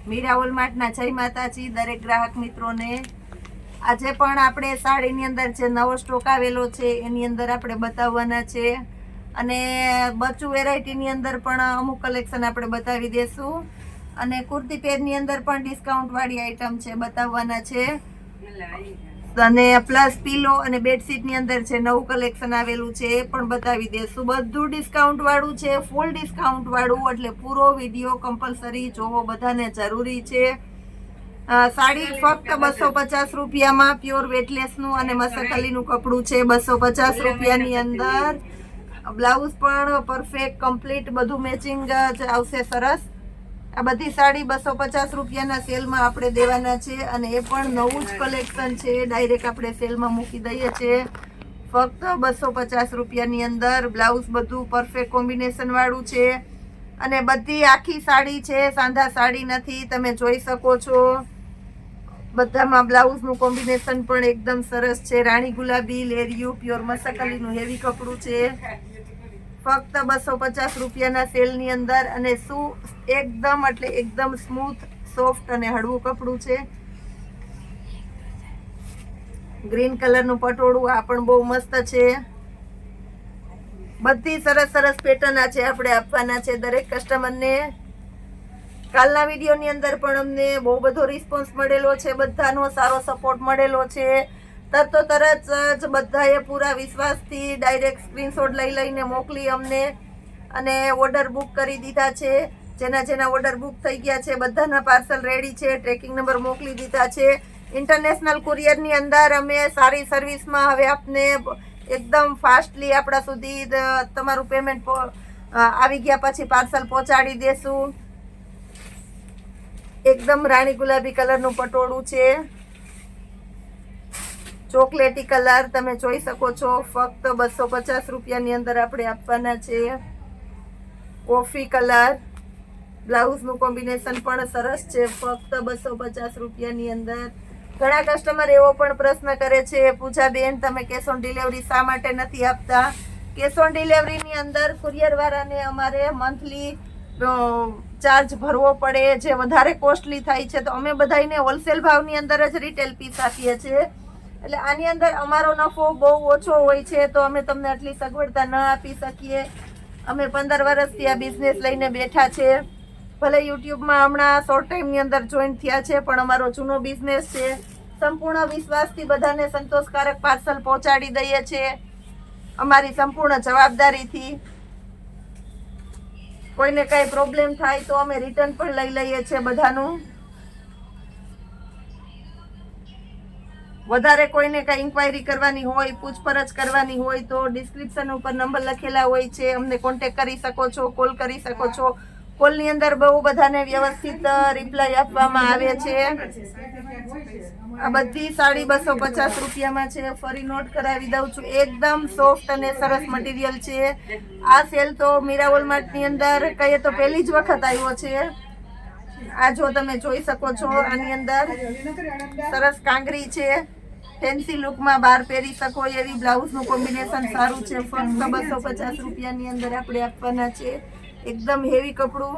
મીરા વોલમાર્ટના જય માતાજી દરેક ગ્રાહક મિત્રોને। આજે પણ આપણે સાડીની અંદર જે નવો સ્ટોક આવેલો છે એની અંદર આપણે બતાવવાના છે અને બચ્ચું વેરાયટીની અંદર પણ અમુક કલેક્શન આપણે બતાવી દેશું અને કુર્તી પેરની અંદર પણ ડિસ્કાઉન્ટ વાળી આઈટમ છે બતાવવાના છે અને પ્લસ પીલો અને બેડશીટની અંદર જે નવું કલેક્શન આવેલું છે એ પણ બતાવી દેશું। બધું ડિસ્કાઉન્ટ વાળું છે, ફૂલ ડિસ્કાઉન્ટ વાળું, એટલે પૂરો વિડીયો કમ્પલસરી જોવો બધાને જરૂરી છે। સાડી ફક્ત 250 રૂપિયામાં પ્યોર વેટલેસનું અને મસકલીનું કપડું છે। 250 રૂપિયાની અંદર બ્લાઉઝ પણ પરફેક્ટ કમ્પ્લીટ બધું મેચિંગ જ આવશે સરસ। આ બધી સાડી 250 રૂપિયાના સેલમાં આપણે દેવાના છે અને એ પણ નવું જ કલેક્શન છે, ડાયરેક્ટ આપણે સેલમાં મૂકી દઈએ છીએ ફક્ત 250 રૂપિયાની અંદર। બ્લાઉઝ બધું પરફેક્ટ કોમ્બિનેશન વાળું છે અને બધી આખી સાડી છે, સાંધા સાડી નથી, તમે જોઈ શકો છો। બધામાં બ્લાઉઝનું કોમ્બિનેશન પણ એકદમ સરસ છે, રાણી ગુલાબી લેરિયું પ્યોર મસકલીનું હેવી કપડું છે ફક્ત 250 રૂપિયાના સેલની અંદર અને શું એકદમ એટલે એકદમ સ્મૂથ સોફ્ટ અને હળવું કપડું છે। ગ્રીન કલરનું પટોળું આ પણ બહુ મસ્ત છે। બધી સરસ સરસ પેટર્ન આ છે આપણે આપવાના છે દરેક કસ્ટમરને। કાલના વિડીયોની અંદર પણ અમને બહુ બધો રિસ્પોન્સ મળેલો છે, બધાનો સારો સપોર્ટ મળેલો છે। તરત જ બધાએ પૂરા વિશ્વાસથી ડાયરેક્ટ સ્ક્રીનશોટ લઈને મોકલી અમને અને ઓર્ડર બુક કરી દીધા છે। જેના ઓર્ડર બુક થઈ ગયા છે બધાના પાર્સલ રેડી છે, ટ્રેકિંગ નંબર મોકલી દીધા છે। ઇન્ટરનેશનલ કુરિયરની અંદર અમે સારી સર્વિસમાં હવે આપને એકદમ ફાસ્ટલી આપણા સુધી તમારું પેમેન્ટ આવી ગયા પછી પાર્સલ પહોંચાડી દેશું। એકદમ રાણી ગુલાબી કલરનું પટોળું છે, ચોકલેટી કલર તમે જોઈ શકો છો, ફક્ત 250 રૂપિયાની અંદર આપણે આપવાના છે। કોફી કલર બ્લાઉઝનું કોમ્બિનેશન પણ સરસ છે, ફક્ત 250 રૂપિયાની અંદર। ઘણા કસ્ટમર એવો પણ પ્રશ્ન કરે છે, પૂજાબેન તમે કેશ ઓન ડિલિવરી શા માટે નથી આપતા? કેશ ઓન ડિલિવરીની અંદર કુરિયર વાળાને અમારે મંથલી ચાર્જ ભરવો પડે, જે વધારે કોસ્ટલી થાય છે, તો અમે બધાને હોલસેલ ભાવની અંદર જ રિટેલ પીસ આપીએ છીએ, એટલે આની અંદર અમારો નફો બહુ ઓછો હોય છે, તો અમે તમને આટલી સગવડતા ન આપી શકીએ। અમે 15 વર્ષથી આ બિઝનેસ લઈને બેઠા છે, ભલે યુટ્યુબમાં હમણાં શોર્ટ ટાઈમની અંદર જોઈન થયા છે, પણ અમારો જૂનો બિઝનેસ છે। સંપૂર્ણ વિશ્વાસથી બધાને સંતોષકારક પાર્સલ પહોંચાડી દઈએ છીએ અમારી સંપૂર્ણ જવાબદારીથી। કોઈને કઈ પ્રોબ્લેમ થાય તો અમે રિટર્ન પણ લઈ લઈએ છીએ બધાનું। વધારે કોઈને કઈ ઇન્ક્વાયરી કરવાની હોય, પૂછપરછ કરવાની હોય તો ડિસ્ક્રિપ્શન ઉપર નંબર લખેલા હોય છે, અમને કોન્ટેક્ટ કરી શકો છો, કોલ કરી શકો છો। કોલની અંદર બહુ બધાને વ્યવસ્થિત રિપ્લાય આપવામાં આવે છે। આ બધી સાડી 250 રૂપિયામાં છે, ફરી નોટ કરાવી દઉં છું, એકદમ સોફ્ટ અને સરસ મટીરિયલ છે। આ સેલ તો મીરા વોલમાર્ટની અંદર કહીએ તો પહેલી જ વખત આવ્યો છે। આ જો તમે જોઈ શકો છો, આની અંદર સરસ કાંગરી છે, ફેન્સી લુકમાં બહાર પહેરી શકો એવી, બ્લાઉઝનું કોમ્બિનેશન સારું છે, ફક્ત 250 રૂપિયાની અંદર આપણે આપવાના છે। એકદમ હેવી કપડું,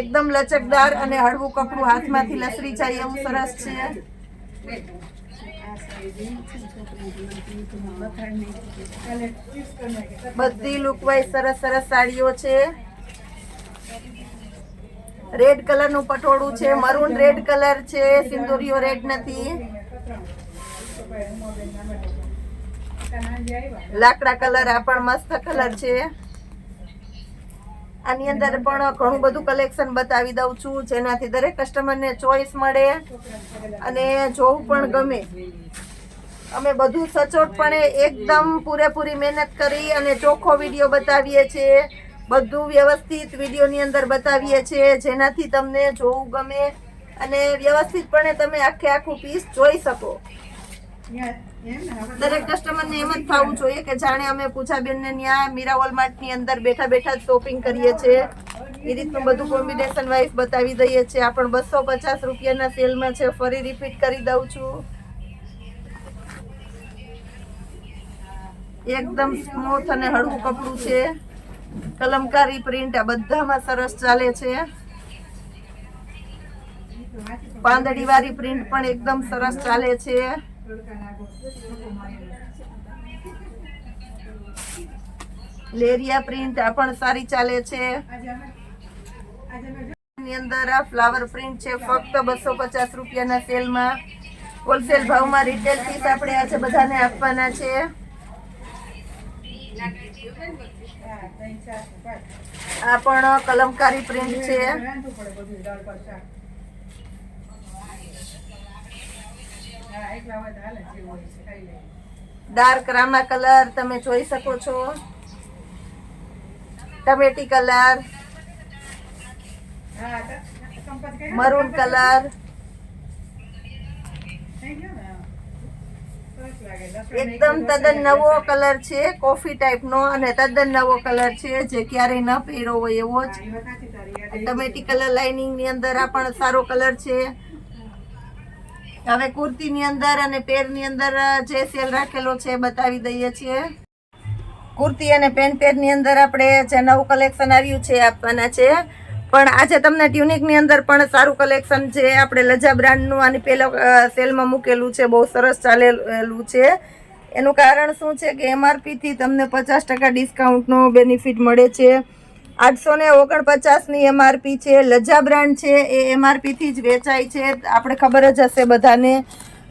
એકદમ લચકદાર અને હળવું કપડું, હાથમાંથી લસરી જાય એવું સરસ છે। બધી લુક વાઇઝ સરસ સરસ સાડીઓ છે। રેડ કલરનું પટોળું છે, મરૂન રેડ કલર છે, સિંદુરિયો રેડ નથી, લાકડા કલર આ પણ મસ્ત કલર છે। આની અંદર પણ ઘણું બધું કલેક્શન બતાવી દઉં છું, જેનાથી દરેક કસ્ટમરને ચોઈસ મળે અને જોવું પણ ગમે। અમે બધું સચોટપણે એકદમ પૂરેપૂરી મહેનત કરી અને ચોખ્ખો વિડીયો બતાવીએ છીએ, બધું વ્યવસ્થિત વિડીયોની અંદર બતાવીએ છીએ, જેનાથી તમને જોવું ગમે અને વ્યવસ્થિતપણે તમે આખું પીસ જોઈ શકો। દરેક કસ્ટમરને એમ જ થવું જોઈએ કે જાણે અમે પૂજાબેનને ત્યાં મીરા વોલમાર્ટની અંદર બેઠા બેઠા શોપિંગ કરીએ છીએ, એ રીતનું બધું કોમ્બિનેશન વાઇઝ બતાવી દઈએ છીએ। આ પણ 250 રૂપિયાના સેલમાં છે, ફરી રિપીટ કરી દઉં છું, એકદમ સ્મૂથ અને હળવું કપડું છે, કલમકારી પ્રિન્ટ આ બધામાં સરસ ચાલે છે। પાંદડી વાળી પ્રિન્ટ પણ એકદમ સરસ ચાલે છે. લેરિયા પ્રિન્ટ આ પણ સારી ચાલે છે. ની અંદર આ ફ્લાવર પ્રિન્ટ છે ફક્ત 250 રૂપિયાના સેલમાં. હોલસેલ ભાવમાં રિટેલ પીસ આપણે આજે બધાને આપવાના છે. આ પણ કલમકારી પ્રિન્ટ છે. ડાર્ક રામા કલર તમે જોઈ શકો છો. ટમેટી કલર, મરૂન કલર, એકદમ તદ્દન નવો કલર છે. કોફી ટાઈપનો અને તદ્દન નવો કલર છે જે ક્યારેય ન પહેર્યો હોય એવો જ. ટમેટી કલર લાઇનિંગ ની અંદર આ પણ સારો કલર છે. હવે કુર્તી ની અંદર અને પેર ની અંદર જે સેલ રાખેલો છે બતાવી દઈએ છીએ. કુર્તી અને પેન્ટ પેર ની અંદર આપણે જે નવું કલેક્શન આવ્યું છે આપવાના છે. પણ આજે તમને ટ્યુનિક ની અંદર પણ સારું કલેક્શન છે. આપણે લજા બ્રાન્ડનું આની પહેલા સેલમાં મૂકેલું છે, બહુ સરસ ચાલેલું છે. એનું કારણ શું છે કે MRP થી તમને 50% ડિસ્કાઉન્ટનો બેનિફિટ મળે છે. 849 ની MRP છે. લજા બ્રાન્ડ છે એ MRP થી જ વેચાય છે, આપણે ખબર જ હશે બધાને.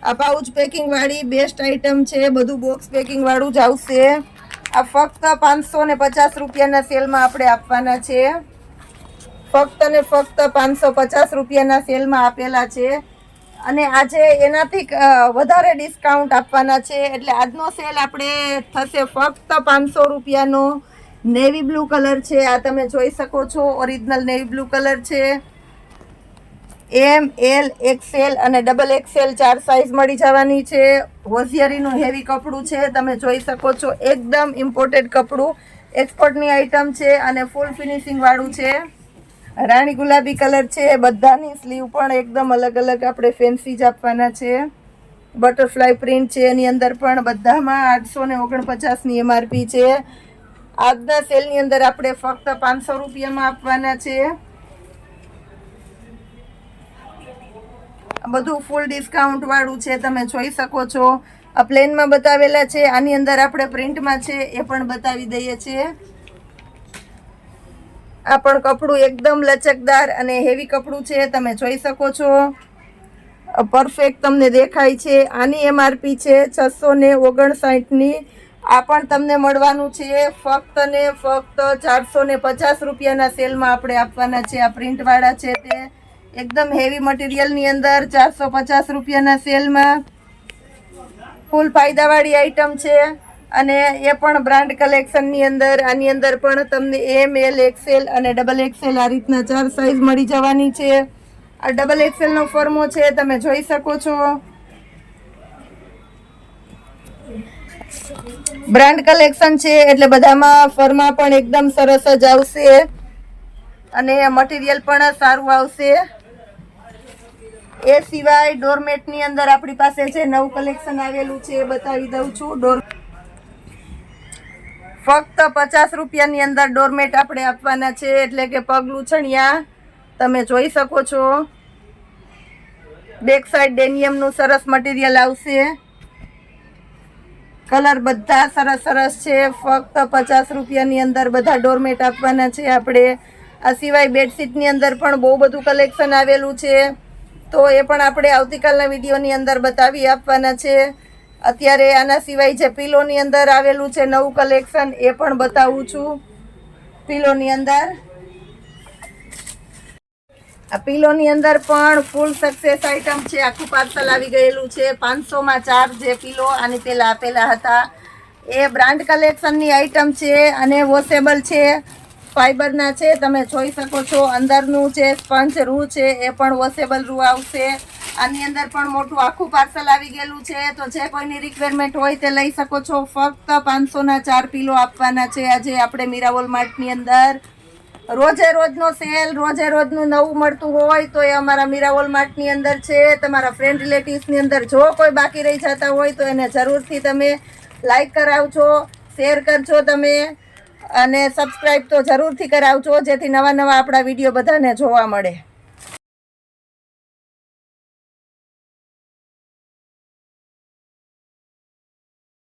આ પાઉચ પેકિંગ વાળી બેસ્ટ આઈટમ છે. બધું બોક્સ પેકિંગ વાળું જ આવશે. આ ફક્ત 550 રૂપિયાના સેલમાં આપણે આપવાના છે. ફક્ત ને ફક્ત 550 રૂપિયાના સેલમાં આપેલા છે. અને આજે એનાથી વધારે ડિસ્કાઉન્ટ આપવાના છે. એટલે આજનો સેલ આપણે થશે ફક્ત 500 રૂપિયાનો. નેવી બ્લુ કલર છે, આ તમે જોઈ શકો છો. ઓરિજિનલ નેવી બ્લુ કલર છે. M, L, XL અને XXL 4 સાઇઝ મળી જવાની છે. હોશિયારીનું હેવી કપડું છે, તમે જોઈ શકો છો. એકદમ ઇમ્પોર્ટેડ કપડું, એક્સપોર્ટની આઈટમ છે અને ફૂલ ફિનિશિંગ વાળું છે. રાણી ગુલાબી કલર છે. બધાની સ્લીવ પણ એકદમ અલગ અલગ આપણે ફેન્સી જ આપવાના છે. બટરફ્લાય પ્રિન્ટ છે એની અંદર પણ. બધામાં 849 ની MRP છે. આજના સેલની અંદર આપણે ફક્ત 500 રૂપિયામાં આપવાના છે. બધું ફૂલ ડિસ્કાઉન્ટ વાળું છે, તમે જોઈ શકો છો. આ પ્લેનમાં બતાવેલા છે, આની અંદર આપણે પ્રિન્ટમાં છે એ પણ બતાવી દઈએ છીએ. આ પણ કપડું એકદમ લચકદાર અને હેવી કપડું છે, તમે જોઈ શકો છો. પરફેક્ટ તમને દેખાય છે. આની MRP છે 659 ની. આ પણ તમને મળવાનું છે ફક્ત ને ફક્ત 450 રૂપિયાના સેલમાં આપણે આપવાના છે. આ પ્રિન્ટ વાળા છે તે એકદમ હેવી મટીરિયલની અંદર 450 રૂપિયાના સેલમાં. ફૂલ ફાયદાવાળી આઈટમ છે અને એ પણ બ્રાન્ડ કલેક્શનની અંદર. આની અંદર પણ તમને M, L, XL અને XXL આ રીતના 4 સાઇઝ મળી જવાની છે. આ XXL નો ફોર્મો છે, તમે જોઈ શકો છો. બ્રાન્ડ કલેક્શન છે એટલે બધામાં ફર્મા પણ એકદમ સરસ જ આવશે અને મટીરિયલ પણ સારું આવશે. એ સિવાય ડોરમેટની અંદર આપણી પાસે જે નવું કલેક્શન આવેલું છે એ બતાવી દઉં છું. ફક્ત 50 રૂપિયાની અંદર ડોરમેટ આપણે આપવાના છે, એટલે કે પગ લૂછણિયા. તમે જોઈ શકો છો. બેક સાઈડ ડેનિયમનું સરસ મટીરિયલ આવશે. કલર બધા સરસ સરસ છે. ફક્ત 50 રૂપિયાની અંદર બધા ડોરમેટ આપવાના છે આપણે. આ સિવાય બેડશીટની અંદર પણ બહુ બધું કલેક્શન આવેલું છે, તો એ પણ આપણે આવતીકાલના વિડીયોની અંદર બતાવી આપવાના છે. અત્યારે આના સિવાય જે પીલોની અંદર આવેલું છે નવું કલેક્શન એ પણ બતાવું છું. પીલોની અંદર આ પીલોની અંદર પણ ફૂલ સક્સેસ આઈટમ છે. આખું પાર્સલ આવી ગયેલું છે. 500માં 4 જે પીલો આની પહેલા આપેલા હતા એ બ્રાન્ડ કલેક્શનની આઈટમ છે અને વોશેબલ છે, ફાઈબરના છે. તમે જોઈ શકો છો. અંદરનું જે સ્પંજ રૂ છે એ પણ વોશેબલ રૂ આવશે. આની અંદર પણ મોટું આખું પાર્સલ આવી ગયેલું છે, તો જે કોઈની રિક્વાયરમેન્ટ હોય તે લઈ શકો છો. ફક્ત 500ના 4 પીલો આપવાના છે આજે આપણે મીરાવોલ માર્ટની અંદર. રોજે રોજનો સેલ, રોજે રોજનું નવું મળતું હોય તો એ અમારા મીરાવોલ માર્ટની અંદર છે. તમારા ફ્રેન્ડ રિલેટિવ્સની અંદર જો કોઈ બાકી રહી જતા હોય તો એને જરૂરથી તમે લાઈક કરાવજો, શેર કરજો તમે અને સબસ્ક્રાઈબ તો જરૂરથી કરાવજો, જેથી નવા નવા આપણા વિડીયો બધાને જોવા મળે.